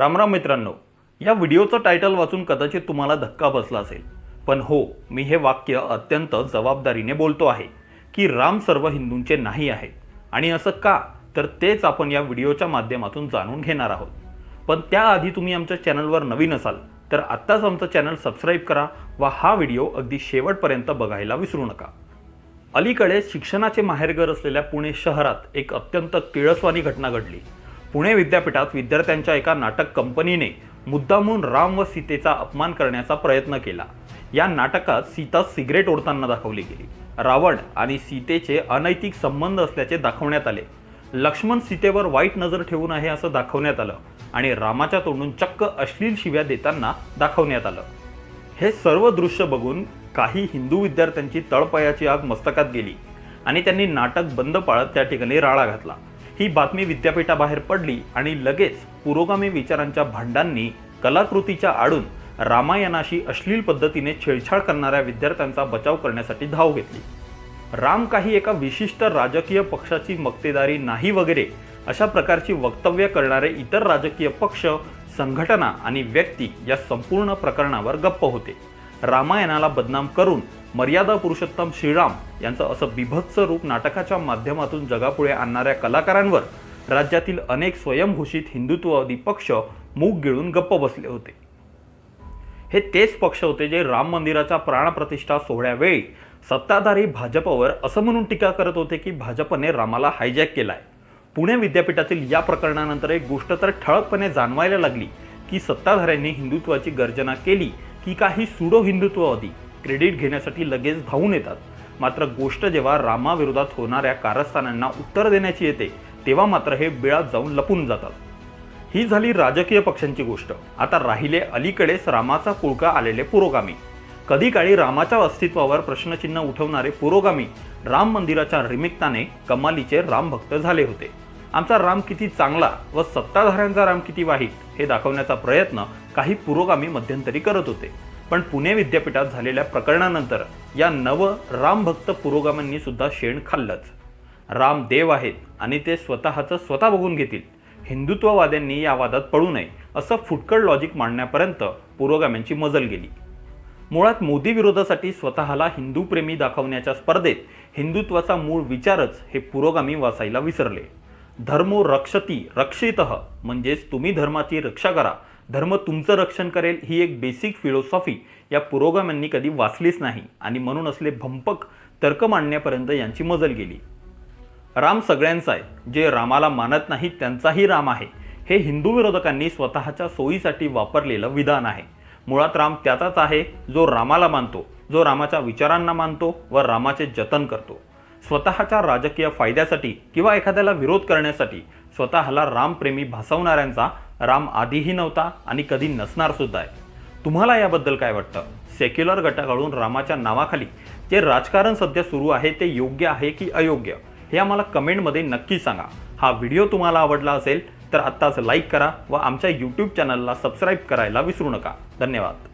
रामराम मित्रांनो, या व्हिडिओचं टायटल वाचून कदाचित तुम्हाला धक्का बसला असेल, पण हो, मी हे वाक्य अत्यंत जबाबदारीने बोलतो आहे की राम सर्व हिंदूंचे नाही आहे. आणि असं का, तर तेच आपण या व्हिडिओच्या माध्यमातून जाणून घेणार आहोत. पण त्याआधी तुम्ही आमच्या चॅनलवर नवीन असाल तर आत्ताच आमचं चॅनल सबस्क्राईब करा व हा व्हिडिओ अगदी शेवटपर्यंत बघायला विसरू नका. अलीकडे शिक्षणाचे माहेरघर असलेल्या पुणे शहरात एक अत्यंत किळसवाणी घटना घडली. पुणे विद्यापीठात विद्यार्थ्यांच्या एका नाटक कंपनीने मुद्दामून राम व सीतेचा अपमान करण्याचा प्रयत्न केला. या नाटकात सीता सिगरेट ओढताना दाखवली गेली. रावण आणि सीतेचे अनैतिक संबंध असल्याचे दाखवण्यात आले. लक्ष्मण सीतेवर वाईट नजर ठेवून आहे असं दाखवण्यात आलं आणि रामाच्या तोंडून चक्क अश्लील शिव्या देताना दाखवण्यात आलं. हे सर्व दृश्य बघून काही हिंदू विद्यार्थ्यांची तळपायाची आग मस्तकात गेली आणि त्यांनी नाटक बंद पाळत त्या ठिकाणी राळा घातला. ही बातमी विद्यापीठाबाहेर पडली आणि लगेच पुरोगामी विचारांच्या भांडांनी कलाकृतीच्या आडून रामायणाशी अश्लील पद्धतीने छेडछाड करणाऱ्या विद्यार्थ्यांचा बचाव करण्यासाठी धाव घेतली. राम काही एका विशिष्ट राजकीय पक्षाची मक्तेदारी नाही वगैरे अशा प्रकारची वक्तव्य करणारे इतर राजकीय पक्ष, संघटना आणि व्यक्ती या संपूर्ण प्रकरणावर गप्प होते. रामायणाला बदनाम करून मर्यादा पुरुषोत्तम श्रीराम यांचं असं बिभत्स रूप नाटकाच्या माध्यमातून जगापुढे आणणाऱ्या कलाकारांवर राज्यातील अनेक स्वयंघोषित हिंदुत्ववादी पक्ष मूग गिळून गप्प बसले होते. हे तेच पक्ष होते जे राम मंदिराच्या प्राणप्रतिष्ठा सोहळ्यावेळी सत्ताधारी भाजपवर असं म्हणून टीका करत होते की भाजपने रामाला हायजॅक केलाय. पुणे विद्यापीठातील या प्रकरणानंतर एक गोष्ट तर ठळकपणे जाणवायला लागली की सत्ताधाऱ्यांनी हिंदुत्वाची गर्जना केली की काही सुडो हिंदुत्ववादी क्रेडिट घेण्यासाठी लगेच धावून येतात. मात्र गोष्ट जेव्हा रामाविरोधात होणाऱ्या कारस्थानांना उत्तर देण्याची येते तेव्हा मात्र हे बिळात जाऊन लपून जातात. ही झाली राजकीय पक्षांची गोष्ट. आता राहिले अलीकडेच रामाचा पुळका आलेले पुरोगामी. कधी काळी रामाच्या अस्तित्वावर प्रश्नचिन्ह उठवणारे पुरोगामी राम मंदिराच्या निमित्ताने कमालीचे राम भक्त झाले होते. आमचा राम किती चांगला व सत्ताधाऱ्यांचा राम किती वाईट हे दाखवण्याचा प्रयत्न काही पुरोगामी मध्यंतरी करत होते. पण पुणे विद्यापीठात झालेल्या प्रकरणानंतर या नव रामभक्त पुरोगामींनी सुद्धा शेण खाल्लंच. राम देव आहेत आणि ते स्वतःचं स्वतः बघून घेतील. हिंदुत्ववाद्यांनी या वादात पडू नये असं फुटकळ लॉजिक मांडण्यापर्यंत पुरोगाम्यांची मजल गेली. मुळात मोदी विरोधासाठी स्वतःला हिंदूप्रेमी दाखवण्याच्या स्पर्धेत हिंदुत्वाचा मूळ विचारच हे पुरोगामी वाचायला विसरले. धर्मो रक्षती रक्षितः म्हणजेच तुम्ही धर्माची रक्षा करा, धर्म तुमचं रक्षण करेल ही एक बेसिक फिलॉसॉफी या पुरोगाम्यांनी कधी वाचलीच नाही आणि म्हणून असले भंपक तर्क मांडण्यापर्यंत यांची मजल गेली. राम सगळ्यांचा आहे, जे रामाला मानत नाहीत त्यांचाही राम आहे हे हिंदू विरोधकांनी स्वतःच्या सोयीसाठी वापरलेलं विधान आहे. मुळात राम त्याचाच आहे जो रामाला मानतो, जो रामाच्या विचारांना मानतो व रामाचे जतन करतो. स्वतःच्या राजकीय फायद्यासाठी किंवा एखाद्याला विरोध करण्यासाठी स्वतःला रामप्रेमी भासवणाऱ्यांचा राम आधीही नव्हता आणि कधी नसणार सुद्धा आहे. तुम्हाला याबद्दल काय वाटतं? सेक्युलर गटाकडून रामाच्या नावाखाली जे राजकारण सध्या सुरू आहे ते योग्य आहे की अयोग्य हे आम्हाला कमेंटमध्ये नक्की सांगा. हा व्हिडिओ तुम्हाला आवडला असेल तर आत्ताच लाईक करा व आमच्या यूट्यूब चॅनलला सबस्क्राईब करायला विसरू नका. धन्यवाद.